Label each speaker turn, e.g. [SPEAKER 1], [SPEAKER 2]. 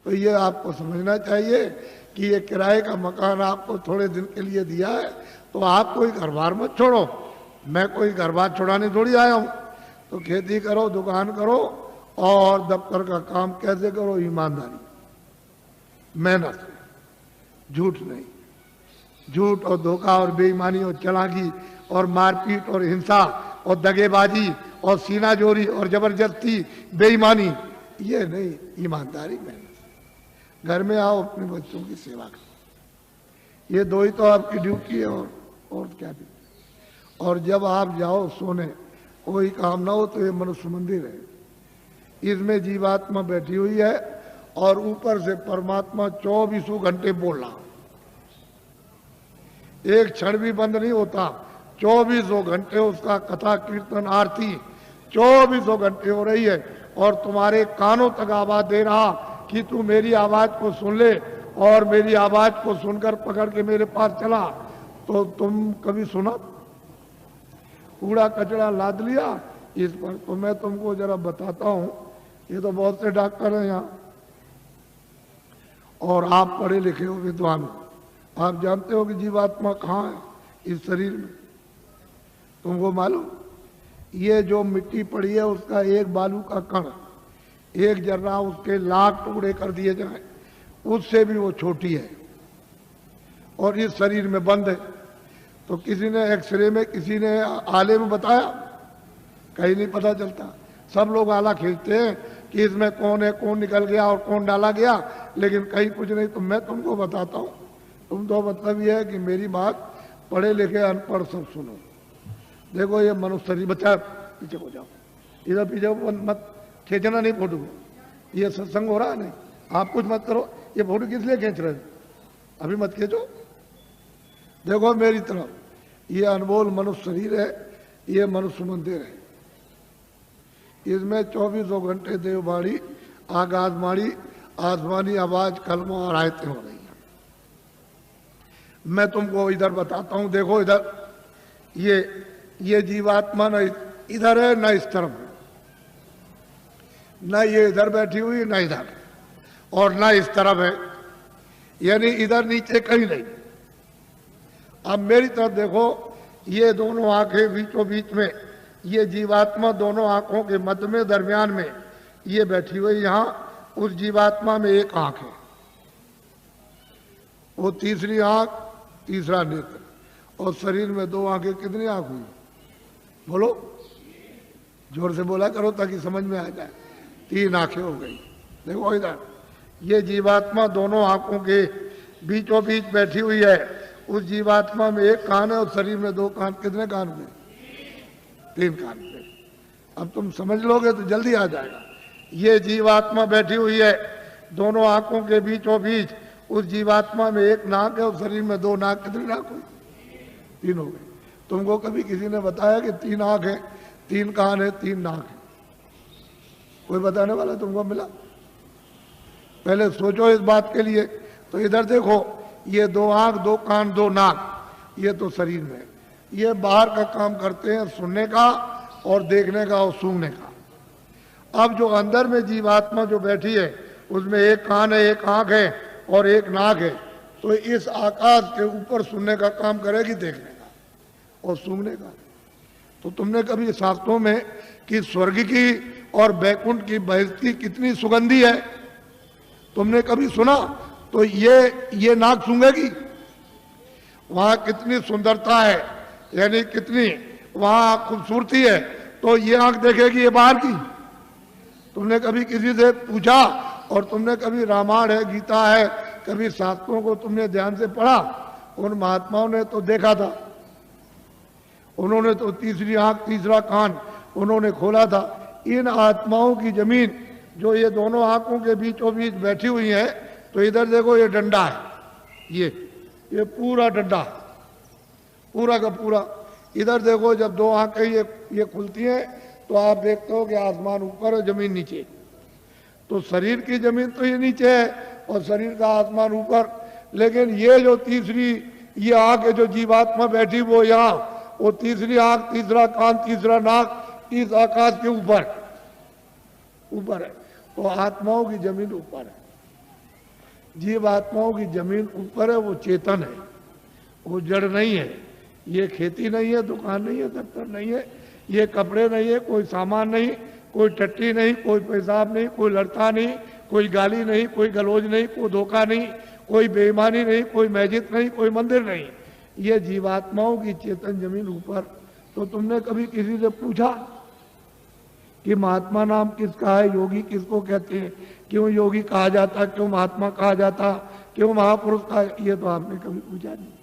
[SPEAKER 1] तो ये आपको समझना चाहिए कि ये किराए का मकान आपको थोड़े दिन के लिए दिया है, तो आप कोई घर बार मत छोड़ो। मैं कोई घर बार छोड़ाने थोड़ी आया हूँ। तो खेती करो, दुकान करो और दफ्तर का काम कैसे करो, ईमानदारी, मेहनत, झूठ नहीं। झूठ और धोखा और बेईमानी और चालाकी और मारपीट और हिंसा और दगेबाजी और सीनाजोरी और जबरदस्ती, बेईमानी, ये नहीं, ईमानदारी, मेहनत। घर में आओ, अपने बच्चों की सेवा करो, ये दो ही तो आपकी ड्यूटी है, और क्या भी। और जब आप जाओ सोने, कोई काम ना हो तो ये मनुष्य मंदिर है, इसमें जीवात्मा बैठी हुई है और ऊपर से परमात्मा 24 घंटे बोल रहा, एक क्षण भी बंद नहीं होता। 24 घंटे उसका कथा कीर्तन आरती 24 घंटे हो रही है और तुम्हारे कानों तक आवाज दे रहा कि तू मेरी आवाज को सुन ले, और मेरी आवाज को सुनकर पकड़ के मेरे पास चला। तो तुम कभी सुना? कूड़ा कचरा लाद लिया इस पर। तो मैं तुमको जरा बताता हूं, ये तो बहुत से डॉक्टर हैं यहाँ और आप पढ़े लिखे हो, विद्वान हो, आप जानते हो कि जीवात्मा कहाँ है इस शरीर में। तुमको मालूम, ये जो मिट्टी पड़ी है उसका एक बालू का कण, एक जर्रा उसके लाख टुकड़े कर दिए जाए, उससे भी वो छोटी है और इस शरीर में बंद है। तो किसी ने एक्सरे में, किसी ने आले में बताया? कहीं नहीं पता चलता। सब लोग आला खींचते हैं कि इसमें कौन है, कौन निकल गया और कौन डाला गया, लेकिन कहीं कुछ नहीं। तो मैं तुमको बताता हूँ, तुम तो मतलब ये है कि मेरी बात पढ़े लिखे अनपढ़ सब सुनो। देखो ये मनुष्य शरीर, बच्चा पीछे हो जाओ, इधर पीछे मत खींचना नहीं फोटो को, ये सत्संग हो रहा है नहीं, आप कुछ मत करो। ये फोटो किस लिए खींच रहे हो? अभी मत खींचो। देखो मेरी तरफ, ये अनमोल मनुष्य शरीर है, ये मनुष्य मंदिर है, इसमें 24 घंटे देववाणी, आकाशवाणी, आसमानी आवाज, कलमा और आयतें हो रही हैं। मैं तुमको इधर बताता हूं, देखो इधर, ये जीवात्मा न इधर है न इस तरफ है, न ये इधर बैठी हुई न इधर, और न इस तरफ है, यानी इधर नीचे कहीं नहीं। अब मेरी तरफ देखो, ये दोनों आंखें बीचों बीच में, ये जीवात्मा दोनों आंखों के मध्य में, दरमियान में ये बैठी हुई। यहां उस जीवात्मा में एक आंख है, वो तीसरी आंख, तीसरा नेत्र, और शरीर में 2 आंखें। कितनी आंख हुई? बोलो, जोर से बोला करो ताकि समझ में आ जाए। 3 आंखें हो गई। देखो इधर, ये जीवात्मा दोनों आंखों के बीचों बीच बैठी हुई है। उस जीवात्मा में एक कान है और शरीर में 2 कान। कितने कान में? 3 कान पे। अब तुम समझ लोगे तो जल्दी आ जाएगा। ये जीवात्मा बैठी हुई है दोनों आंखों के बीचों बीच। उस जीवात्मा में एक नाक है और शरीर में 2 नाक। कितनी नाक हुई? 3 हो गई। तुमको कभी किसी ने बताया कि 3 आंख है, 3 कान है, 3 नाक है? कोई बताने वाला तुमको मिला? पहले सोचो इस बात के लिए। तो इधर देखो, ये 2 आंख, 2 कान, 2 नाक, ये तो शरीर में। ये बाहर का काम करते हैं, सुनने का और देखने का और सूंघने का। अब जो अंदर में जीवात्मा जो बैठी है, उसमें एक कान है, एक आंख है और एक नाक है। तो इस आकाश के ऊपर सुनने का काम करेगी, देखने का और सूंघने का। तो तुमने कभी शास्त्रों में कि स्वर्ग की और बैकुंठ की बहिष्ठी कितनी सुगंधी है, तुमने कभी सुना? तो ये नाक सूंघेगी। वहां कितनी सुंदरता है, यानी कितनी वहां खूबसूरती है, तो ये आंख देखेगी ये बाहर की। तुमने कभी किसी से पूछा, और तुमने कभी रामायण है, गीता है, कभी शास्त्रों को तुमने ध्यान से पढ़ा? उन महात्माओं ने तो देखा था, उन्होंने तो तीसरी आंख, तीसरा कान उन्होंने खोला था। इन आत्माओं की जमीन जो ये दोनों आंखों के बीचों बीच बैठी हुई है, तो इधर देखो ये डंडा है, ये पूरा डंडा, पूरा का पूरा। इधर देखो, जब 2 आंखें ये खुलती हैं तो आप देखते हो कि आसमान ऊपर है, जमीन नीचे। तो शरीर की जमीन तो ये नीचे है और शरीर का आसमान ऊपर। लेकिन ये जो तीसरी ये आंख है, जो जीवात्मा बैठी वो यहाँ, वो तीसरी आंख, तीसरा कान, तीसरा नाक इस आकाश के ऊपर है। तो आत्माओं की जमीन ऊपर है। जीवात्माओं की जमीन ऊपर है, वो चेतन है, वो जड़ नहीं है। ये खेती नहीं है, दुकान नहीं है, दफ्तर नहीं है, ये कपड़े नहीं है, कोई सामान नहीं, कोई टट्टी नहीं, कोई पेशाब नहीं, कोई लड़का नहीं, कोई गाली नहीं, कोई गलोज नहीं, कोई धोखा नहीं, कोई बेईमानी नहीं, कोई मस्जिद नहीं, कोई मंदिर नहीं। ये जीवात्माओं की चेतन जमीन ऊपर। तो तुमने कभी किसी से पूछा कि महात्मा नाम किसका है, योगी किसको कहते हैं, क्यों योगी कहा जाता, क्यों महात्मा कहा जाता, क्यों महापुरुष कहा? ये तो आपने कभी पूछा नहीं।